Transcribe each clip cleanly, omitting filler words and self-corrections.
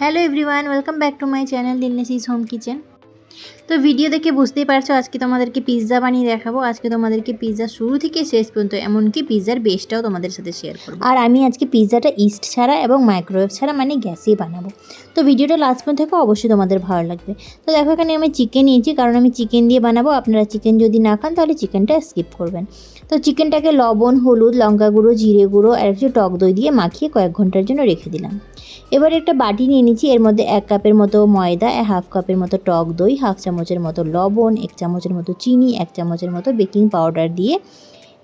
Hello everyone, welcome back to my channel দিলনেসিস home kitchen. তো video দেখে বুঝতেই পারছো আজকে তোমাদেরকে পিৎজা বানিয়ে দেখাবো। আজকে তোমাদেরকে পিৎজা শুরু থেকে শেষ পর্যন্ত এমনকি পিৎজার বেসটাও তোমাদের সাথে শেয়ার করবো। আর আমি আজকে পিৎজাটা ইস্ট ছাড়া এবং মাইক্রোওয়েভ ছাড়া মানে গ্যাসেই বানাবো। তো ভিডিওটা লাস্ট পর্যন্ত থেকে অবশ্যই তোমাদের ভালো লাগবে। তো দেখো এখানে আমি চিকেন নিয়েছি, কারণ আমি চিকেন দিয়ে বানাবো। আপনারা চিকেন যদি না খান তাহলে চিকেনটা স্কিপ করবেন। তো চিকেনটাকে লবণ, হলুদ, লঙ্কা গুঁড়ো, জিরে গুঁড়ো আর একটু টক দই দিয়ে মাখিয়ে কয়েক ঘন্টার জন্য রেখে দিলাম। এবার একটা বাটি নিয়ে নিচ্ছি, এর মধ্যে 1 কাপের মতো ময়দা, হাফ কাপের মতো টক দই, হাফ চামচের মতো লবণ, 1 চামচের মতো চিনি, 1 চামচের মতো বেকিং পাউডার দিয়ে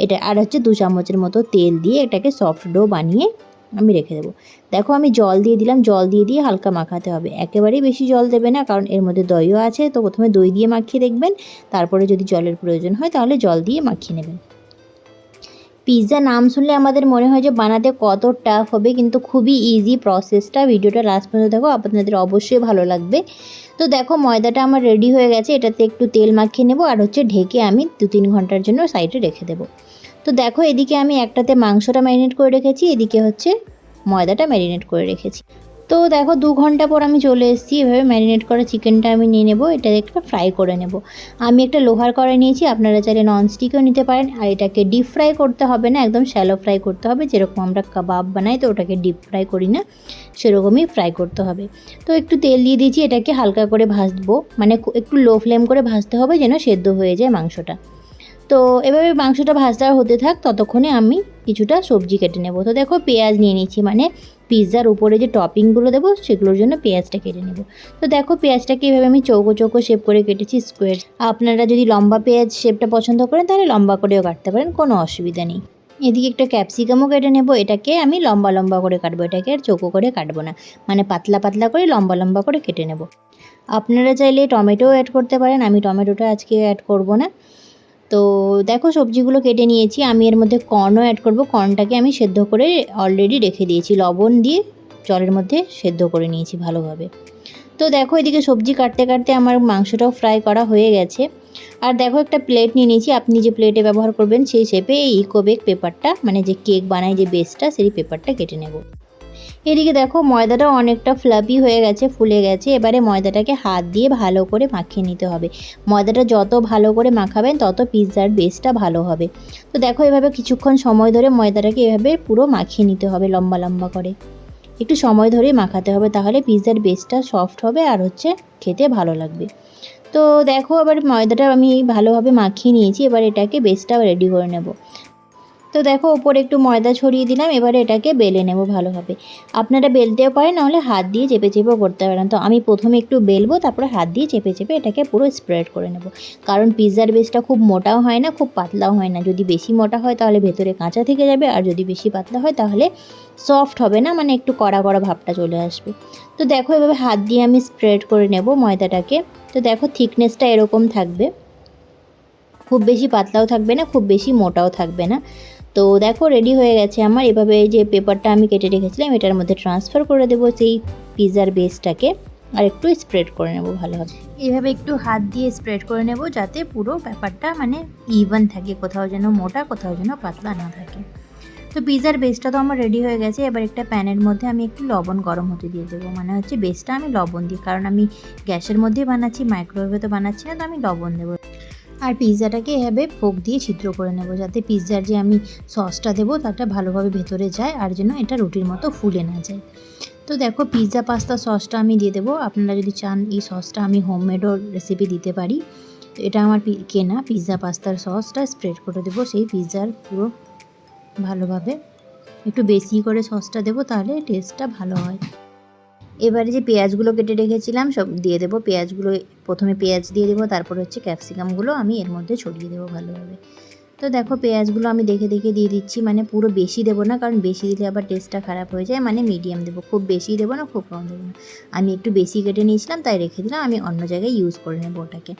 এটা আর 2 চামচের মতো তেল দিয়ে এটাকে সফট ডো বানিয়ে আমি রেখে দেবো। দেখো আমি জল দিয়ে দিলাম, জল দিয়ে হালকা মাখাতে হবে। একেবারেই বেশি জল দেবে না, কারণ এর মধ্যে দইও আছে। তো প্রথমে দই দিয়ে মাখিয়ে দেখবেন, তারপরে যদি জলের প্রয়োজন হয় তাহলে জল দিয়ে মাখিয়ে নেবেন। পিৎজা নাম শুনলে আমাদের মনে হয় যে বানাতে কত টাফ হবে, কিন্তু খুবই ইজি প্রসেসটা। ভিডিওটা লাস্ট পর্যন্ত দেখো, আপনাদের অবশ্যই ভালো লাগবে। তো দেখো ময়দাটা আমার রেডি হয়ে গেছে, এটাতে একটু তেল মাখিয়ে নেব আর ঢেকে আমি 2-3 ঘন্টার জন্য সাইডে রেখে দেবো। তো দেখো এদিকে আমি একটাতে মাংসটা ম্যারিনেট করে রেখেছি, এদিকে হচ্ছে ময়দাটা ম্যারিনেট করে রেখেছি। তো দেখো 2 ঘন্টা পর আমি চলে এসেছি। এভাবে ম্যারিনেট করা চিকেনটা আমি নিয়ে নেব, এটা একটা ফ্রাই করে নেব। আমি একটা লোহার কড়াই নিয়েছি, আপনারা চাইলে ননস্টিকও নিতে পারেন। আর এটাকে ডিপ ফ্রাই করতে হবে না, একদম শ্যালো ফ্রাই করতে হবে। যেরকম আমরা কাবাব বানাই তো ওটাকে ডিপ ফ্রাই করি না, সেরকমই ফ্রাই করতে হবে। তো একটু তেল দিয়ে দিয়েছি, এটাকে হালকা করে ভাজবো, মানে একটু লো ফ্লেম করে ভাজতে হবে যেন সেদ্ধ হয়ে যায় মাংসটা। তো এভাবে মাংসটা ভাজা হতে থাক, ততক্ষণে আমি কিছুটা সবজি কেটে নেব। তো দেখো পেঁয়াজ নিয়ে নিচ্ছি, মানে পিৎজার উপরে যে টপিংগুলো দেবো সেগুলোর জন্য পেঁয়াজটা কেটে নেব। তো দেখো পেঁয়াজটাকে এভাবে আমি চৌকো চৌকো শেপ করে কেটেছি, স্কোয়ার। আপনারা যদি লম্বা পেঁয়াজ শেপটা পছন্দ করেন তাহলে লম্বা করেও কাটতে পারেন, কোনো অসুবিধা নেই। এদিকে একটা ক্যাপসিকামও কেটে নেব, এটাকে আমি লম্বা লম্বা করে কাটবো, এটাকে আর চৌকো করে কাটবো না, মানে পাতলা পাতলা করে লম্বা লম্বা করে কেটে নেব। আপনারা চাইলে টমেটোও অ্যাড করতে পারেন, আমি টমেটোটা আজকে অ্যাড করব না। তো দেখো সবজিগুলো কেটে নিয়েছি, আমি এর মধ্যে কর্নও অ্যাড করব। কর্নটাকে আমি সেদ্ধ করে অলরেডি রেখে দিয়েছি, লবণ দিয়ে জলের মধ্যে সেদ্ধ করে নিয়েছি ভালোভাবে। তো দেখো এদিকে সবজি কাটতে কাটতে আমার মাংসটাও ফ্রাই করা হয়ে গেছে। আর দেখো একটা প্লেট নিয়ে নিয়েছি, আপনি যে প্লেটে ব্যবহার করবেন সেই শেপে এই ইকোবেক পেপারটা, মানে যে কেক বানায় যে বেসটা, সেই পেপারটা কেটে নেব। এদিকে দেখো ময়দাটা অনেকটা ফ্লাফি হয়ে গেছে, ফুলে গেছে। এবারে ময়দাটাকে হাত দিয়ে ভালো করে মাখিয়ে নিতে হবে। ময়দাটা যত ভালো করে মাখাবেন তত পিৎজার বেসটা ভালো হবে। তো দেখো এভাবে কিছুক্ষণ সময় ধরে ময়দাটাকে এভাবে পুরো মাখিয়ে নিতে হবে, লম্বা লম্বা করে একটু সময় ধরেই মাখাতে হবে, তাহলে পিৎজার বেসটা সফট হবে আর খেতে ভালো লাগবে। তো দেখো এবার ময়দাটা আমি ভালোভাবে মাখিয়ে নিয়েছি, এবার এটাকে বেসটা রেডি করে নেব। তো দেখো ওপরে একটু ময়দা ছড়িয়ে দিলাম, এবারে এটাকে বেলে নেব ভালোভাবে। আপনারা বেলতেও পারেন, নাহলে হাত দিয়ে চেপে চেপেও করতে পারেন। তো আমি প্রথমে একটু বেলবো, তারপরে হাত দিয়ে চেপে চেপে এটাকে পুরো স্প্রেড করে নেব। কারণ পিৎজার বেসটা খুব মোটাও হয় না, খুব পাতলাও হয় না। যদি বেশি মোটা হয় তাহলে ভেতরে কাঁচা থেকে যাবে, আর যদি বেশি পাতলা হয় তাহলে সফট হবে না, মানে একটু কড়া কড়া ভাবটা চলে আসবে। তো দেখো এভাবে হাত দিয়ে আমি স্প্রেড করে নেব ময়দাটাকে। তো দেখো থিকনেসটা এরকম থাকবে, খুব বেশি পাতলাও থাকবে না, খুব বেশি মোটাও থাকবে না। তো দেখো রেডি হয়ে গেছে আমার। এভাবে যে পেপারটা আমি কেটে রেখেছিলাম এটার মধ্যে ট্রান্সফার করে দেবো সেই পিৎজার বেসটাকে, আর একটু স্প্রেড করে নেব ভালোভাবে। এভাবে একটু হাত দিয়ে স্প্রেড করে নেব, যাতে পুরো ব্যাপারটা মানে ইভেন থাকে, কোথাও যেন মোটা কোথাও যেন পাতলা না থাকে। তো পিৎজার বেসটা তো আমার রেডি হয়ে গেছে। এবার একটা প্যানের মধ্যে আমি একটু লবণ গরম হতে দিয়ে দেবো, মানে হচ্ছে বেসটা আমি লবণ দিই, কারণ আমি গ্যাসের মধ্যেই বানাচ্ছি, মাইক্রোওয়েভে তো বানাচ্ছি না, তো আমি লবণ দেবো। আর পিৎজাটাকে এভাবে ফোক দিয়ে ছিদ্র করে নেব, যাতে পিৎজার যে আমি সসটা দেবো তাটা ভালোভাবে ভেতরে যায়, আর যেন এটা রুটির মতো ফুলে না যায়। তো দেখো পিৎজা পাস্তা সসটা আমি দিয়ে দেবো। আপনারা যদি চান এই সসটা আমি হোমমেডও রেসিপি দিতে পারি। তো এটা আমার কেনা পিৎজা পাস্তার সসটা স্প্রেড করে দেবো সেই পিৎজার পুরো ভালোভাবে। একটু বেশি করে সসটা দেবো, তাহলে টেস্টটা ভালো হয়। এবারে যে পেঁয়াজগুলো কেটে রেখেছিলাম সব দিয়ে দেবো। পেঁয়াজগুলো প্রথমে পেঁয়াজ দিয়ে দেবো, তারপর হচ্ছে ক্যাপসিকামগুলো আমি এর মধ্যে ছড়িয়ে দেবো ভালোভাবে। তো দেখো পেঁয়াজগুলো আমি দেখে দেখে দিয়ে দিচ্ছি, মানে পুরো বেশি দেবো না, কারণ বেশি দিলে আবার টেস্টটা খারাপ হয়ে যায়, মানে মিডিয়াম দেবো, খুব বেশি দেবো না খুব কম দেবো না। আমি একটু বেশি কেটে নিয়েছিলাম তাই রেখে দিলাম, আমি অন্য জায়গায় ইউজ করে নেবো ওটাকে।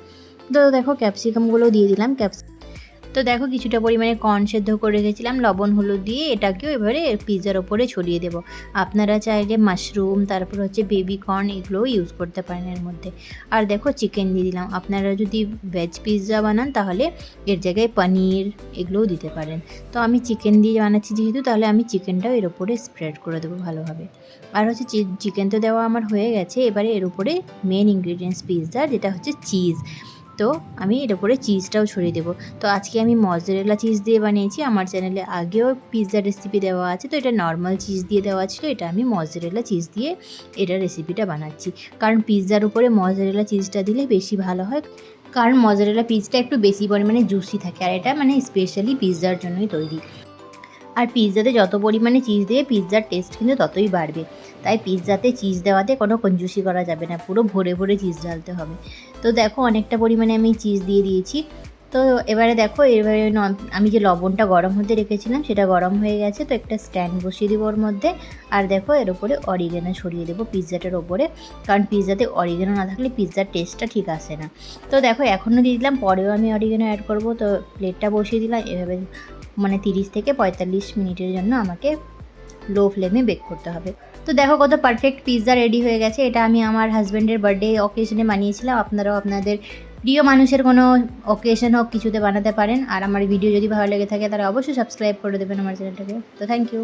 তো দেখো ক্যাপসিকামগুলো দিয়ে দিলাম। তো দেখো কিছুটা পরিমাণে কর্ন সেদ্ধ করে রেখেছিলাম লবণ হলুদ দিয়ে, এটাকেও এবারে পিৎজার ওপরে ছড়িয়ে দেবো। আপনারা চাইলে মাশরুম, তারপর হচ্ছে বেবি কর্ন, এগুলোও ইউজ করতে পারেন এর মধ্যে। আর দেখো চিকেন দিয়ে দিলাম। আপনারা যদি ভেজ পিৎজা বানান তাহলে এর জায়গায় পনির এগুলোও দিতে পারেন। তো আমি চিকেন দিয়ে বানাচ্ছি যেহেতু, তাহলে আমি চিকেনটাও এর উপরে স্প্রেড করে দেবো ভালোভাবে। আর হচ্ছে চিকেন তো দেওয়া আমার হয়ে গেছে, এবারে এর উপরে মেন ইনগ্রিডিয়েন্টস পিৎজার, যেটা হচ্ছে চিজ। তো আমি এর উপরে চিজটাও ছড়িয়ে দেবো। তো আজকে আমি মজরেলা চিজ দিয়ে বানিয়েছি। আমার চ্যানেলে আগেও পিৎজার রেসিপি দেওয়া আছে, তো এটা নর্মাল চিজ দিয়ে দেওয়া ছিল, এটা আমি মজরেলা চিজ দিয়ে এটা রেসিপিটা বানাচ্ছি। কারণ পিৎজার উপরে মজরেলা চিজটা দিলে বেশি ভালো হয়, কারণ মজরেলা পিৎজাটা একটু বেশি পরিমাণে জুসি থাকে, আর এটা মানে স্পেশালি পিৎজার জন্যই তৈরি। আর পিৎজাতে যত পরিমাণে চিজ দেবে পিৎজার টেস্ট কিন্তু ততই বাড়বে। তাই পিৎজাতে চিজ দেওয়াতে কোনো কঞ্জুসি করা যাবে না, পুরো ভরে ভরে চিজ ঢালতে হবে। তো দেখো অনেকটা পরিমাণে আমি চিজ দিয়ে দিয়েছি। তো এবারে দেখো আমি যে লবণটা গরম হতে রেখেছিলাম সেটা গরম হয়ে গেছে, তো একটা স্ট্যান্ড বসিয়ে দেবো ওর মধ্যে। আর দেখো এর উপরে অরিগেনো ছড়িয়ে দেবো পিৎজাটার ওপরে, কারণ পিৎজাতে অরিগেনো না থাকলে পিৎজার টেস্টটা ঠিক আসে না। তো দেখো এখনও দিয়ে দিলাম, পরেও আমি অরিগেনো অ্যাড করবো। তো প্লেটটা বসিয়ে দিলাম এভাবে, মানে 30 থেকে 45 মিনিটের জন্য আমাকে লো ফ্লেমে বেক করতে হবে। তো দেখো কত পারফেক্ট পিৎজা রেডি হয়ে গেছে। এটা আমি আমার হাজব্যান্ডের বার্থডে অকেশনে বানিয়েছিলাম। আপনারাও আপনাদের প্রিয় মানুষের কোনো অকেশন হোক কিছুতে বানাতে পারেন। আর আমার ভিডিও যদি ভালো লেগে থাকে তাহলে অবশ্যই সাবস্ক্রাইব করে দেবেন আমার চ্যানেলটাকে। তো থ্যাংক ইউ।